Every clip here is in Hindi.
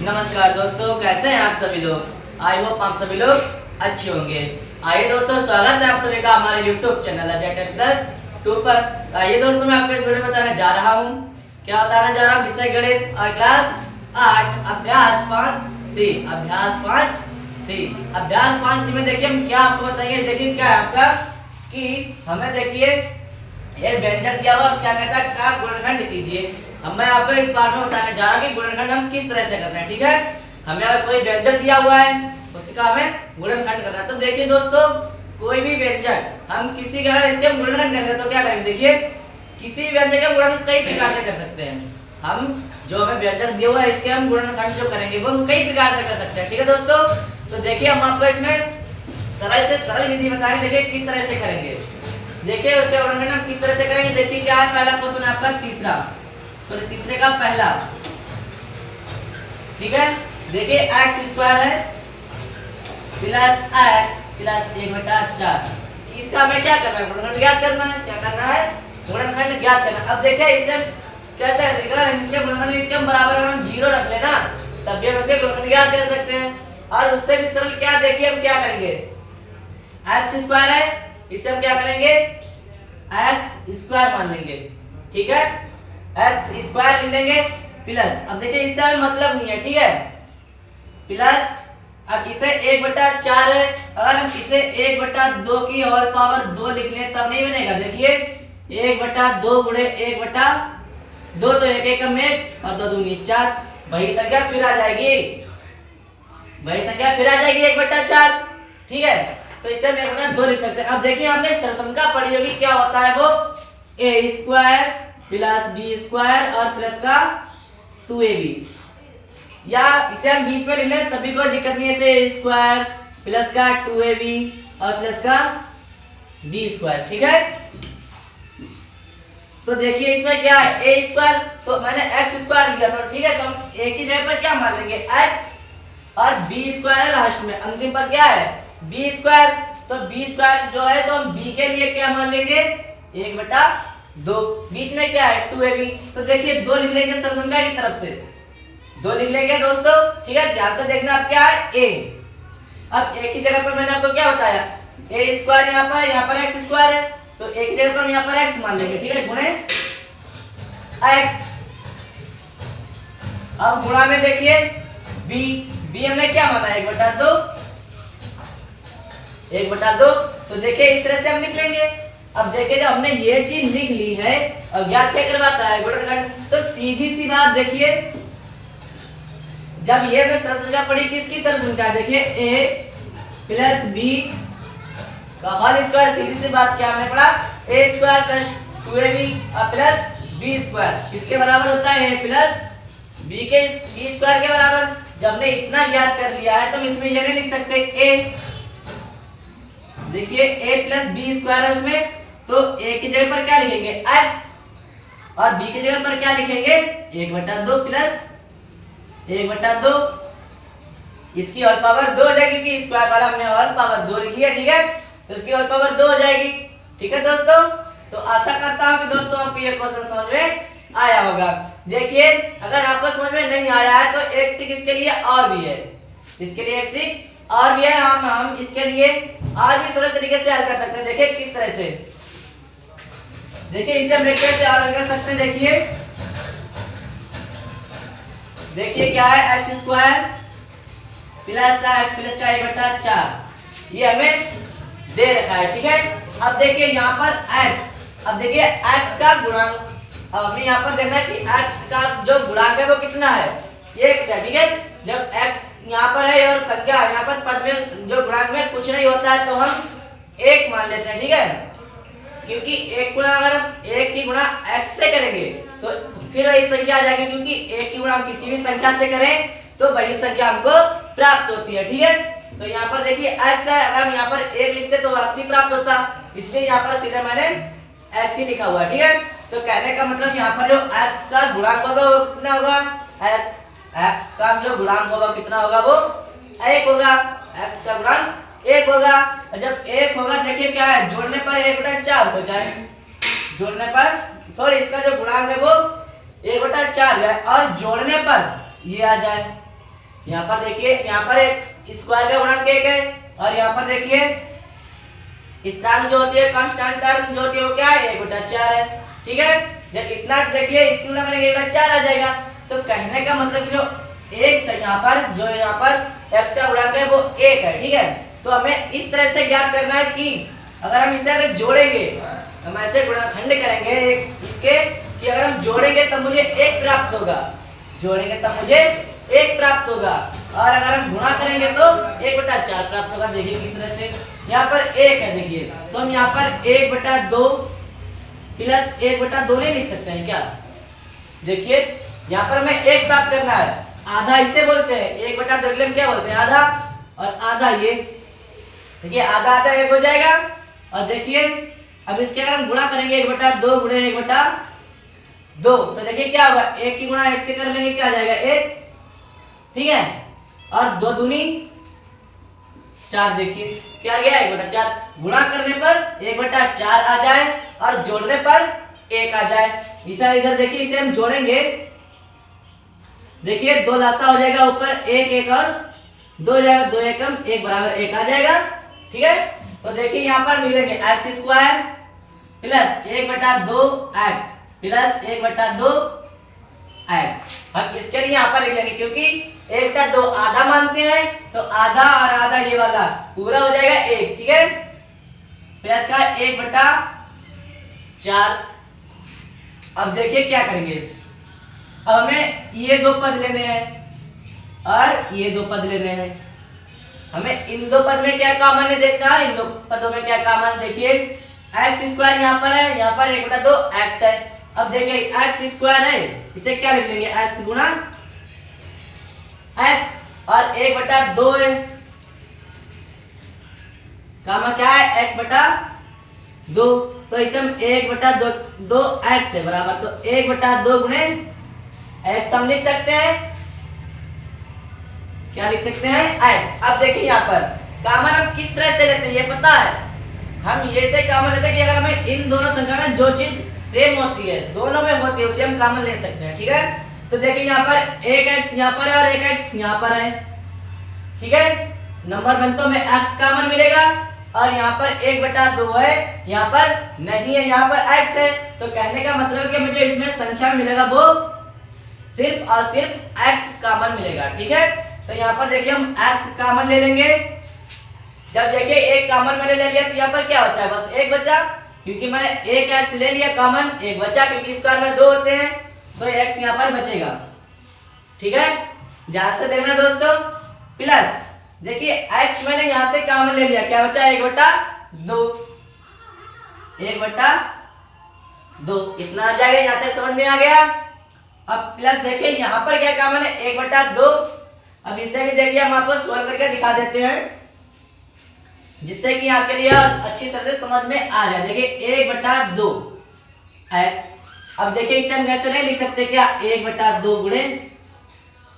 नमस्कार दोस्तों, कैसे हैं आप सभी लोग। आई होप आप सभी लोग अच्छे होंगे। आइए दोस्तों, स्वागत है आप सभी का हमारे YouTube channel Ajay tech plus 2 पर। आइए दोस्तों, मैं आपको इस वीडियो में बताने जा रहा हूँ। क्या बताने जा रहा हूँ? विषय गणित और क्लास 8 अभ्यास 5C। अभ्यास 5C अभ्यास 5C में देखिए हम क्या आपको बताएंगे। लेकिन क्या है आपका कि हमें देखिए एक व्यंजक दिया हुआ, क्या कहता है का गुणनखंड कीजिए। अब मैं आपको इस बार में बताने जा रहा हूँ कि गुणनखंड हम किस तरह से करते हैं। ठीक है, हमें अगर कोई व्यंजक दिया हुआ है उसका हमें गुणनखंड करना है। तो देखिए दोस्तों, कोई भी व्यंजक हम किसी का इसके हम गुणनखंड करेंगे तो क्या करेंगे। देखिए, किसी व्यंजक का गुणनखंड कई प्रकार से कर सकते हैं। हम जो हमें व्यंजक दिया हुआ है इसके हम गुणनखंड जो करेंगे वो हम कई प्रकार से कर सकते हैं। ठीक है दोस्तों, तो देखिए हम आपको इसमें सरल से सरल विधि बताएंगे। देखिए किस तरह से करेंगे। देखिए उसके गुणनखंड हम किस तरह से करेंगे। देखिए क्या है, पहला क्वेश्चन आपका तीसरा, तो तीसरे का पहला। ठीक है, देखिए एक्स स्क्वायर है प्लस एक्स प्लस 1/4। इसका हमें क्या करना है, गुणनखंड ज्ञात करना है। क्या करना है, गुणनखंड ज्ञात करना। अब देखिए इसे कैसे करेंगे। इसके गुणनखंड इसके हम बराबर अगर हम 0 रख लेना तब भी हम इसके गुणनखंड ज्ञात कर सकते हैं। और उससे भी सरल क्या, देखिए हम क्या करेंगे, एक्स स्क्वायर है इसे हम क्या करेंगे एक्स स्क्वायर मान लेंगे। ठीक है, एक्स स्क्वायर ले लेंगे प्लस, अब देखिए इससे हमें मतलब नहीं है। ठीक है, प्लस अब इसे 1/4 है, अगर हम इसे 1/2 की होल पावर 2 लिख लें तब नहीं बनेगा। देखिए 1/2 गुणे 1/2 तो 1 एकम में और 2 दूनी 4, वही संख्या फिर आ जाएगी, वही संख्या फिर आ जाएगी 1/4। ठीक है, तो इसे हम 1/2 लिख सकते हैं। अब देखिए हमने सरसंख्या पढ़ी होगी, क्या होता है वो a square plus b square और प्लस का 2ab, या इसे हम बीच में लिख लें तभी कोई दिक्कत नहीं है। इसे a स्क्वायर प्लस का 2ab और प्लस का b स्क्वायर। ठीक है, तो देखिए इसमें क्या है a स्क्वायर, तो मैंने x स्क्वायर लिया था। ठीक है, तो हम a की जगह पर क्या मान लेंगे x, और b स्क्वायर है लास्ट में, अंतिम पद क्या है b स्क्वायर। तो b स्क्वायर जो है तो हम b के लिए क्या मान लेंगे 1/2, बीच में क्या है 2ab। तो देखिए 2 लिख लेंगे सरसंख्या की तरफ से, 2 लिख लेंगे दोस्तों। ठीक है, ध्यान से देखना अब क्या है a। अब a की जगह पर मैंने आपको क्या बताया, a स्क्वायर यहाँ पर x स्क्वायर है, तो a की जगह पर हम यहाँ पर x मान लेंगे। ठीक है, गुणे x। अब गुणा में देखिए b हमने क्या माना 1/2, 1/2। तो देखिए इस तरह से हम लिख लेंगे। अब देखिए जब हमने ये चीज लिख ली है और ज्ञात क्या करवाता है गुणनखंड, तो सीधी सी बात देखिए, जब ये हमने सरलसंख्या पढ़ी, किसकी सरलसंख्या, देखिए a प्लस b का होल स्क्वायर। सीधी सी बात क्या हमने पढ़ा, a स्क्वायर प्लस 2ab और प्लस b स्क्वायर किसके बराबर होता है, a प्लस b के b स्क्वायर के बराबर। जब हमने इतना ज्ञात कर लिया है तो हम इसमें ये नहीं लिख सकते a, देखिए a प्लस बी स्क्वायर है उसमें, तो a की जगह पर क्या लिखेंगे x, और b की जगह पर क्या लिखेंगे 1/2 प्लस 1/2। इसकी होल पावर 2 हो जाएगी, क्योंकि स्क्वायर वाला हमने होल पावर 2 लिखी है। ठीक है, तो इसकी होल पावर 2 हो जाएगी। ठीक है दोस्तों, तो आशा करता हूं कि दोस्तों आपको ये क्वेश्चन समझ में आया होगा। देखिए अगर आपको समझ में नहीं आया है तो एक ट्रिक इसके लिए और भी है, इसके लिए एक ट्रिक और भी है। हम इसके लिए और भी सरल तरीके से हल कर सकते हैं। देखिए किस तरह से, देखिए इसे हम कैसे हल कर सकते हैं। देखिए क्या है x square plus x plus का 1/4 ये हमें दे रखा है। ठीक है, अब देखिए यहाँ पर x, अब देखिए x का गुणांक, अब हमें यहाँ पर देखना है कि x का जो गुणांक है वो कितना है, ये x है। ठीक है, जब x यहाँ पर है और संख्या यहाँ पर पद में जो गुणांक में कुछ नहीं होता है तो हम 1 मान लेते हैं। ठीक है, क्योंकि 1 गुणा अगर हम 1 की गुणा x से करेंगे तो फिर वही संख्या आ जाएगी, क्योंकि 1 की गुणा हम किसी भी संख्या से करें तो वही संख्या हमको प्राप्त होती है। ठीक है, तो यहाँ पर देखिए x है, अगर हम यहाँ पर 1 लिखते तो x ही प्राप्त होता, इसलिए यहाँ पर सीधे मैंने x ही लिखा हुआ है। ठीक है, तो कहने का मतलब यहाँ पर जो x का गुणांक होगा वो कितना होगा, x का जो गुणांक होगा कितना होगा, वो 1 होगा। x का गुणांक 1 होगा, और जब 1 होगा देखिए क्या है, जोड़ने पर 1/4 हो जाए, जोड़ने पर सॉरी इसका जो गुणांक है वो 1/4 है, और जोड़ने पर ये आ जाए यहाँ पर देखिए, यहाँ पर एक स्क्वायर का गुणांक 1 है और यहाँ पर देखिए स्थिरांक जो होती है, कांस्टेंट टर्म जो होती है वो क्या है, 1/4 है। ठीक है, जब इतना देखिए इसकी गुणा करेंगे 1/4 आ जाएगा। तो कहने का मतलब जो एक से यहाँ पर x का गुणांक है वो 1 है। ठीक है, तो हमें इस तरह से ज्ञात करना है कि अगर हम इसे अगर जोड़ेंगे, हम ऐसे गुणनखंड करेंगे इसके कि अगर हम जोड़ेंगे तब मुझे 1 प्राप्त होगा, जोड़ेंगे तब मुझे 1 प्राप्त होगा, और अगर हम गुणा करेंगे तो 1/4 प्राप्त होगा। देखिए किस तरह से यहाँ पर 1 है, देखिए तो हम यहाँ पर 1/2 प्लस 1/2 नहीं लिख सकते हैं क्या? देखिए यहाँ पर हमें 1 प्राप्त करना है, आधा इसे बोलते हैं 1/2 के लिए क्या बोलते हैं, आधा, और आधा ये देखिए आधा आधा 1 हो जाएगा। और देखिए अब इसके अगर हम गुणा करेंगे 1/2 गुणे 1/2 तो देखिए क्या होगा, 1 की गुणा 1 से कर लेंगे क्या आ जाएगा 1। ठीक है, और 2 दूनी 4, देखिए क्या आ गया 1/4, गुणा करने पर 1/4 आ जाए और जोड़ने पर 1 आ जाए। इसे इधर देखिए इसे हम जोड़ेंगे, देखिए 2 लासा हो जाएगा ऊपर 1 1 और 2 हो जाएगा, 2 एकम 1 बराबर 1 आ जाएगा। ठीक है, तो देखिए यहाँ पर मिलेंगे x² plus 1/2 x plus 1/2 x। हम इसके लिए यहाँ पर लिख लेंगे क्योंकि 1/2 आधा मानते हैं तो आधा और आधा ये वाला पूरा हो जाएगा 1। ठीक है, प्लस का 1/4। अब देखिए क्या करेंगे, अब हमें ये 2 पद लेने हैं और ये 2 पद लेने हैं। हमें इन 2 पद में क्या कॉमन है देखना है, इन 2 पदों में क्या कॉमन है। देखिए x² यहाँ पर है, यहाँ पर 1/2 x है। अब देखिए x² है, इसे क्या लिख लेंगे x गुणा x, और 1/2 है, कॉमन क्या है 1/2, तो इसे हम 1/2 x है बराबर, तो 1/2 गुणे x हम लिख सकते हैं, क्या लिख सकते हैं x। अब देखिए यहाँ पर कॉमन हम किस तरह से लेते हैं ये पता है, हम ये से कॉमन लेते हैं कि अगर हमें इन दोनों संख्या में जो चीज सेम होती है, दोनों में होती है, उसे हम कॉमन ले सकते हैं। ठीक है, तो देखिए यहाँ पर 1x यहाँ पर है और 1x यहाँ पर है। ठीक है, नंबर बनते में x कॉमन मिलेगा और यहाँ पर 1/2 है, यहाँ पर नहीं है, यहाँ पर x है। तो कहने का मतलब है कि मुझे इसमें संख्या मिलेगा वो सिर्फ और सिर्फ x कॉमन मिलेगा। ठीक है, तो यहाँ पर देखिए हम x कॉमन ले लेंगे। जब देखिए 1 कॉमन मैंने ले लिया तो यहाँ पर क्या बचा, बस 1 बचा, क्योंकि मैंने 1x ले लिया कॉमन, 1 बचा, क्योंकि स्क्वायर में 2 होते हैं तो x यहाँ पर बचेगा। ठीक है, ध्यान से देखना दोस्तों, प्लस देखिए x मैंने यहाँ से कॉमन ले लिया, क्या बचा 1/2, 1/2 इतना आ जाएगा, यहाँ तक समझ में आ गया। अब प्लस देखिए यहाँ पर क्या कॉमन है 1/2। अब इसे भी देखिए हम आपको सोल्व करके दिखा देते हैं जिससे कि आपके लिए अच्छी तरह से समझ में आ जाए। देखिए 1/2 है, अब देखिए इसे हम कैसे नहीं लिख सकते क्या 1/2 गुणे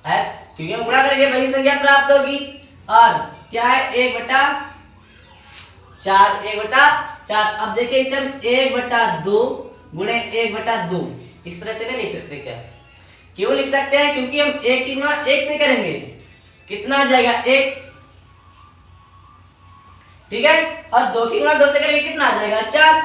x, क्योंकि हम गुणा करेंगे वही संख्या प्राप्त होगी, और क्या है 1/4। अब देखिए इसे हम 1/2 गुणे 1/2 इस तरह से नहीं लिख सकते क्या, क्यों लिख सकते हैं, क्योंकि हम 1 की गुणा 1 से करेंगे, कितना आ जाएगा 1। ठीक है, और 2 की गुणा 2 से करेंगे कितना आ जाएगा 4,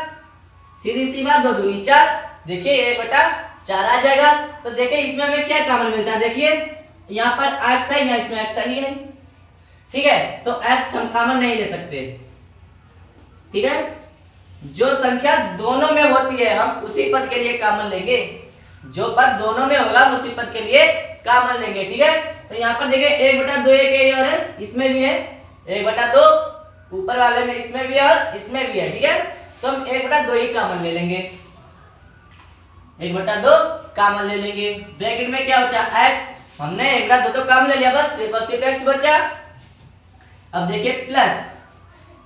सीधी सी बात, 2 दूनी 4, देखिए 1/4 आ जाएगा। तो देखिए इसमें हमें क्या कॉमन मिलता है, देखिए यहाँ पर x है, यहाँ इसमें x है ही नहीं। ठीक है, तो x हम कॉमन नहीं ले सकते। ठीक है, जो संख्या दोनों में होती है हम उसी पद के लिए कॉमन लेंगे, जो पद दोनों में होगा हम उसी पद के लिए कॉमन लेंगे। ठीक है, तो यहाँ पर देखिए 1/2 एक और है, इसमें भी है 1/2, ऊपर वाले में इसमें भी है और इसमें भी है। ठीक है, तो हम 1/2 ही कॉमन ले लेंगे, 1/2 कॉमन ले लेंगे। ब्रैकेट में क्या बचा x, हमने 1/2 तो कॉमन ले लिया, बस सिर्फ और सिर्फ x बचा। अब देखिए प्लस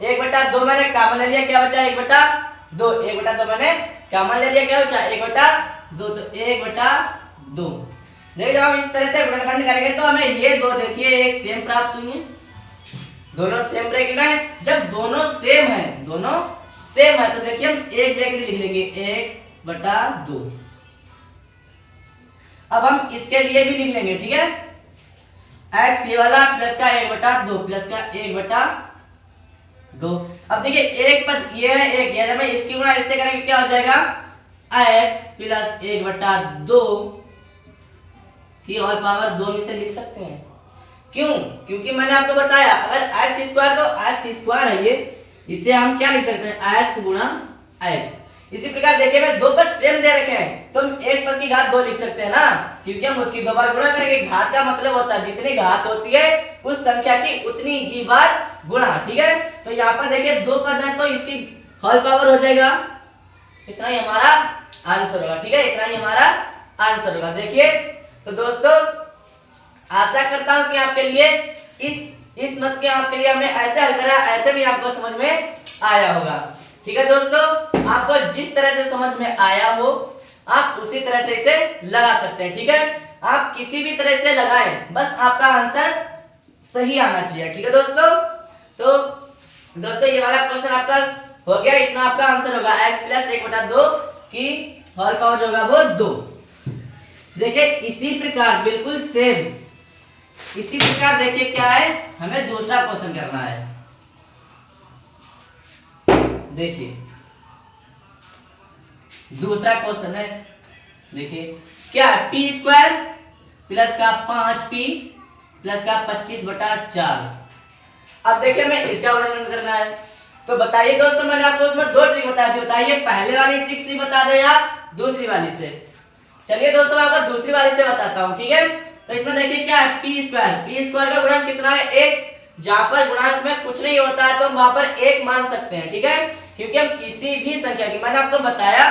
1/2 मैंने कॉमन ले लिया, क्या बचा 1/2, 1/2 मैंने कॉमन ले लिया, क्या बचा 1/2, तो 1/2। देखिए जब हम इस तरह से गुणनखंड करेंगे तो हमें ये 2 देखिए एक सेम प्राप्त होंगे, दोनों सेम ब्रैकेट है। जब दोनों सेम है तो देखिए हम एक ब्रैकेट लिख लेंगे 1/2। अब हम इसके लिए भी लिख लेंगे। ठीक है, एक्स ये वाला प्लस का 1/2 प्लस का 1/2। अब देखिए एक पद ये है एक, अगर मैं इसकी गुणा इससे करेंगे क्या हो जाएगा, x प्लस 1/2 की होल पावर 2 में से लिख सकते हैं। क्यों? क्योंकि मैंने आपको बताया अगर x स्क्वायर तो x स्क्वायर है ये, इसे हम क्या लिख सकते हैं x गुणा x। इसी प्रकार देखिए मैं दो पद सेम दे रखे हैं तो हम एक पद की घात 2 लिख सकते हैं ना, क्योंकि हम उसकी 2 बार गुणा करेंगे। घात का मतलब होता है जितनी घात होती है उस संख्या की उतनी ही बार गुणा, ठीक है। तो यहाँ पर देखिए 2 पद है तो इसकी होल पावर हो जाएगा, इतना ही हमारा आंसर होगा, ठीक है, इतना ही हमारा आंसर होगा। देखिए तो दोस्तों आशा करता हूं कि आपके लिए इस मत के आपके लिए हमने ऐसे हल करा, ऐसे भी आपको समझ में आया होगा, ठीक है दोस्तों। आपको जिस तरह से समझ में आया हो आप उसी तरह से इसे लगा सकते हैं, ठीक है। आप किसी भी तरह से लगाएं, बस आपका आंसर सही आना चाहिए, ठीक है दोस्तों। तो दोस्तों ये वाला क्वेश्चन आपका हो गया, इतना आपका आंसर होगा x प्लस 1/2 की होल पावर जो होगा वो 2। देखिए इसी प्रकार बिल्कुल सेम इसी प्रकार देखिए क्या है, हमें दूसरा क्वेश्चन करना है। देखिए दूसरा क्वेश्चन है, देखिए क्या है, पी स्क्वायर प्लस का 5p प्लस का 25/4। अब देखिए मैं इसका वर्णन करना है, तो बताइए दोस्तों मैंने आपको उसमें 2 ट्रिक बताई थी, बताइए पहले वाली ट्रिक से बता दे या दूसरी वाली से। चलिए दोस्तों मैं आपको दूसरी वाली से बताता हूं, ठीक है। तो इसमें देखिए क्या है, पी स्क्वायर का गुणांक कितना है 1। जहां पर गुणांक में कुछ नहीं होता है तो हम वहां पर 1 मान सकते हैं, ठीक है, क्योंकि हम किसी भी संख्या की, मैंने आपको बताया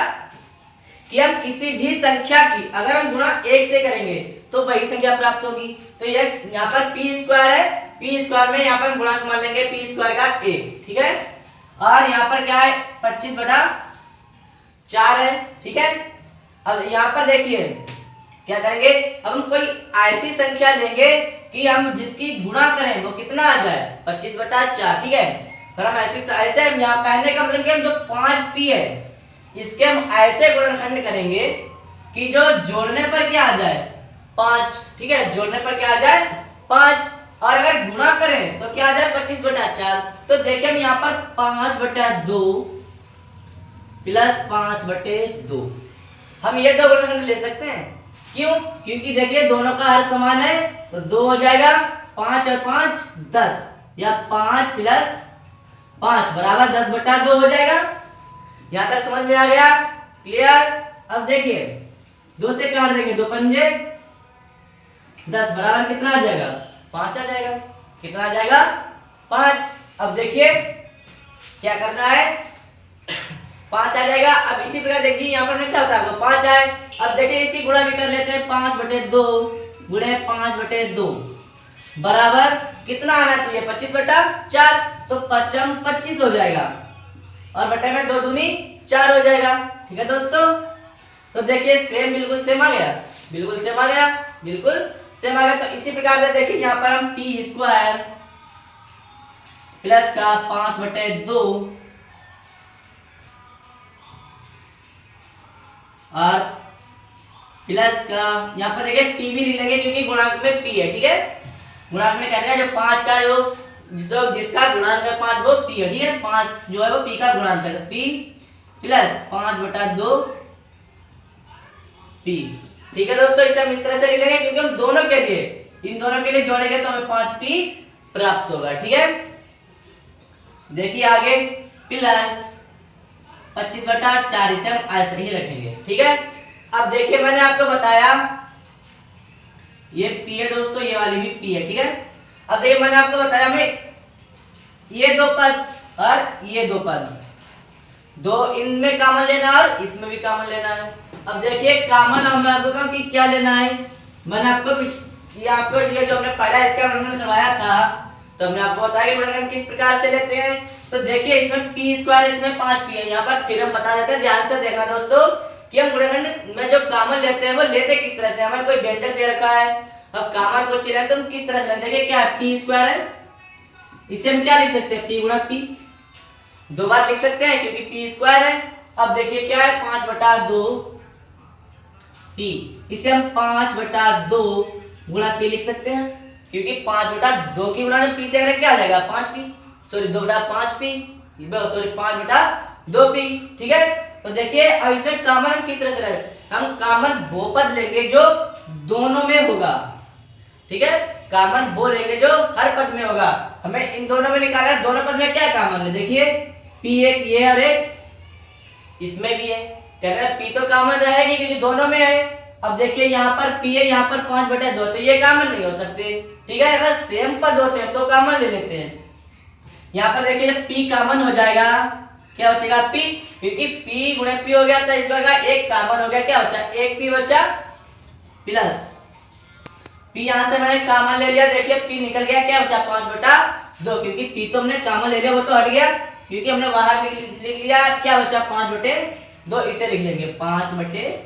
कि हम किसी भी संख्या की अगर हम गुणा 1 से करेंगे तो वही संख्या प्राप्त होगी। तो ये यहाँ पर पी स्क्वायर है, पी स्क्वायर में यहाँ पर गुणांक मान लेंगे पी स्क्वायर का 1, ठीक है। और यहाँ पर क्या है 25/4 है, ठीक है। अब यहाँ पर देखिए क्या करेंगे, अब हम कोई ऐसी संख्या लेंगे कि हम जिसकी गुणा करें वो कितना आ जाए 25/4, ठीक है। अगर हम ऐसे यहाँ कहने का मतलब कि हम जो 5p है इसके हम ऐसे गुणनखंड करेंगे कि जो जोड़ने पर क्या आ जाए 5, ठीक है, जोड़ने पर क्या आ जाए 5। और अगर गुणा करें तो क्या आ जाए 25/4। तो देखिए हम यहाँ पर 5/2 प्लस 5/2 हम ये 2 गुणनखंड ले सकते हैं। क्यों? क्योंकि देखिए दोनों का हर समान है तो 2 हो जाएगा, 5 और 5 10 या 5 प्लस 5 बराबर 10/2 हो जाएगा। यहां तक समझ में आ गया, क्लियर। अब देखिए 2 से काट देंगे 2 पंजे 10 बराबर कितना आ जाएगा 5 आ जाएगा, कितना आ जाएगा 5। अब देखिए क्या करना है 5 आ जाएगा। अब इसी प्रकार देखिए यहाँ पर क्या होता है आपको 5 आए। अब देखिए इसकी गुणा भी कर लेते हैं 5/2 गुणे 5/2 बराबर कितना आना चाहिए 25/4। तो 5 25 हो जाएगा और बटे में 2 दूनी 4 हो जाएगा, ठीक है दोस्तों। तो देखिए सेम बिल्कुल सेम आ गया, बिल्कुल सेम आ गया, बिल्कुल सेम आ गया। तो इसी प्रकार से देखिए यहाँ पर हम पी स्क्वायर प्लस का 5/2 और प्लस का यहाँ पर देखिए p भी लिखेंगे क्योंकि गुणांक में p है, ठीक है। गुणांक में कहने का जो 5 का जो जिसका गुणांक है 5 वो p है, ठीक है। 5 जो है वो p का गुणांक है, p प्लस 5/2 p, ठीक है दोस्तों। इसे हम इस तरह से लिख लेंगे क्योंकि हम दोनों के लिए इन दोनों के लिए जोड़ेंगे तो हमें 5p प्राप्त होगा, ठीक है। देखिए आगे प्लस 25/4 इसे हम ऐसे ही रखेंगे, ठीक है। अब देखिए मैंने आपको बताया ये p है दोस्तों, ये वाली भी p है, ठीक है। अब देखिए मैंने आपको बताया हमें ये 2 पद और ये 2 पद, 2 इनमें कॉमन लेना और इसमें भी कॉमन लेना है। अब देखिए कॉमन हमने आपको कहा कि क्या लेना है, मैंने आपको ये जो हमने पहला इसका वर्णन करवाया था तो हमने आपको बताया कि वर्णन किस प्रकार से लेते हैं। तो देखिए इसमें पी स्क्वायर इसमें 5p है, यहाँ पर फिर हम बता देते हैं, ध्यान से देखना दोस्तों कि हम गुणनखंड में जो कॉमन लेते हैं वो लेते किस तरह से। हमें कोई व्यंजक दे रखा है और कॉमन को चाहिए तो हम किस तरह से लेते हैं, क्या है पी स्क्वायर है, इसे हम क्या लिख सकते हैं p गुणा p, 2 बार लिख सकते हैं क्योंकि p स्क्वायर है। अब देखिए क्या है 5/2 p, इसे हम 5/2 गुणा p लिख सकते हैं, क्योंकि 5/2 की गुणा में पी से अगर क्या आ जाएगा 5p, sorry 2/5p, sorry 5/2p। ठीक है, तो देखिए अब इसमें कॉमन हम किस तरह से ले, हम कॉमन बहुपद लेंगे जो दोनों में होगा। ठीक है, कॉमन वो लेंगे जो हर पद में होगा। हमें इन दोनों में निकालना है, दोनों पद में क्या कॉमन है, देखिए p एक ये और एक इसमें भी है, कह रहे हैं p तो कॉमन रहेगी क्योंकि दोनों में है। अब देखिए यहाँ पर p है, यहाँ पर 5/2, तो ये कॉमन नहीं हो सकते। ठीक है, अगर सेम पद होते हैं तो कॉमन ले लेते हैं। यहाँ पर देखिए जब p कॉमन हो जाएगा क्या बचेगा p, क्योंकि p गुणे p हो गया तो इसका एक कॉमन हो गया, क्या बचा एक p बचा प्लस p, यहाँ से मैंने कॉमन ले लिया, देखिए p निकल गया, क्या बचा 5/2, क्योंकि p तो हमने कॉमन ले लिया वो तो हट गया क्योंकि हमने बाहर लिख लिया, क्या बचा 5/2, इसे लिख लेंगे 5/2।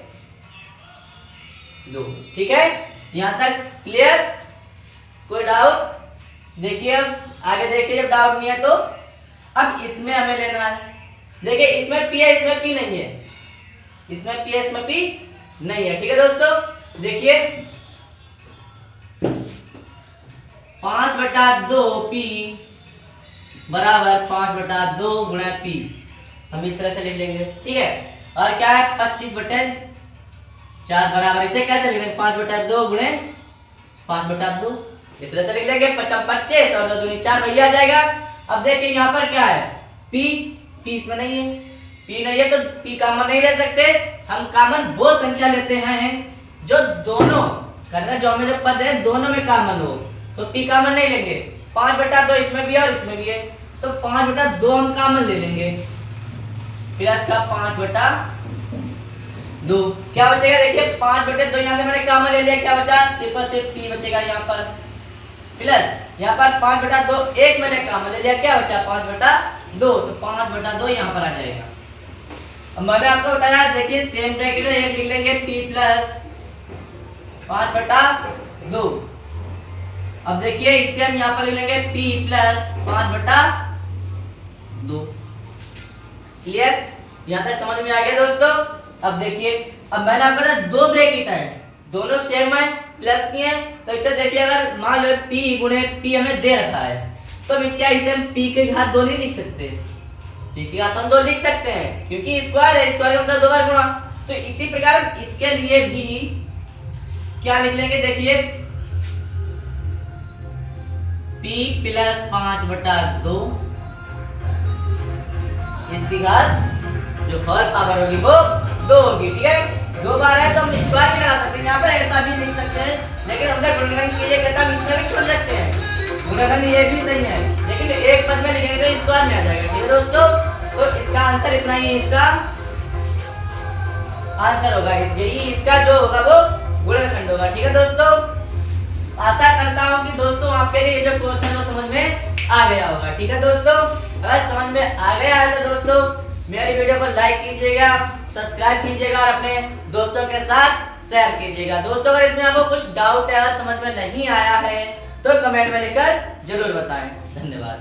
ठीक है, यहाँ तक क्लियर, कोई डाउट? देखिए अब आगे देखिए, जब डाउट नहीं है तो अब इसमें हमें लेना है। देखिए इसमें p है, इसमें p नहीं है, इसमें p है, इसमें p नहीं है। ठीक है दोस्तों, देखिए 5/2p बराबर 5/2 गुणा p, हम इस तरह से लिख लेंगे। ठीक है, और क्या है 25/4 बराबर, इसे कैसे लिख लेंगे 5/2 गुणे 5/2, इस तरह से लिख लेंगे। 25 और 2 दूनी 4 वही आ जाएगा। अब देखिए यहाँ पर क्या है p, इसमें नहीं है, p नहीं है तो p कॉमन नहीं ले सकते, हम कॉमन वो संख्या लेते हैं जो दोनों करना, जो हमें जो पद है दोनों में कॉमन हो, तो p कॉमन नहीं लेंगे। 5/2 इसमें भी है और इसमें भी है, तो 5/2 हम कॉमन ले लेंगे, प्लस का 5/2 क्या बचेगा, देखिए 5/2 यहाँ से मैंने कॉमन ले लिया, क्या बचा सिर्फ और सिर्फ p बचेगा यहाँ पर, प्लस यहाँ पर 5/2 एक मैंने कॉमन ले लिया, क्या बचा 5/2, तो 5/2 यहाँ पर आ जाएगा। अब मैंने आपको बताया, देखिए सेम ब्रैकेट में एक लिख लेंगे p प्लस 5/2। अब देखिए इसे हम यहाँ पर लिख लेंगे p प्लस 5/2। क्लियर, यहाँ तक समझ में आ गया दोस्तों? अब देखिए, अब मैंने आपको बताया दो ब्रैकेट है, दोनों सेम है, प्लस की है, तो इसे देखिए अगर मान लो p गुणे p हमें दे रखा है तो क्या इसे हम p के घात 2 नहीं लिख सकते? p की घात हम 2 लिख सकते हैं क्योंकि स्क्वायर है, स्क्वायर का मतलब 2 बार गुणा। तो इसी प्रकार इसके लिए भी क्या लिख लेंगे, देखिए p प्लस 5/2, इसकी घात जो होल पावर होगी वो 2 होगी। ठीक है, 2 बार है तो हम स्क्वायर भी लगा सकते हैं, यहाँ पर ऐसा भी लिख सकते हैं, लेकिन हम गुणनखंड कीजिए कहता हम इतना भी छोड़ सकते हैं, गुणनखंड ये भी सही है, लेकिन एक पद में लिखेंगे तो स्क्वायर में आ जाएगा। ठीक है दोस्तों, तो इसका आंसर इतना ही, इसका आंसर होगा यही, इसका जो होगा वो गुणनखंड होगा। ठीक है दोस्तों, आशा करता हूँ कि दोस्तों आपके लिए ये जो क्वेश्चन है वो समझ में आ गया होगा। ठीक है दोस्तों, अगर समझ में आ गया है तो दोस्तों मेरी वीडियो को लाइक कीजिएगा, सब्सक्राइब कीजिएगा और अपने दोस्तों के साथ शेयर कीजिएगा। दोस्तों अगर इसमें आपको कुछ डाउट है, समझ में नहीं आया है तो कमेंट में लिखकर जरूर बताएं। धन्यवाद।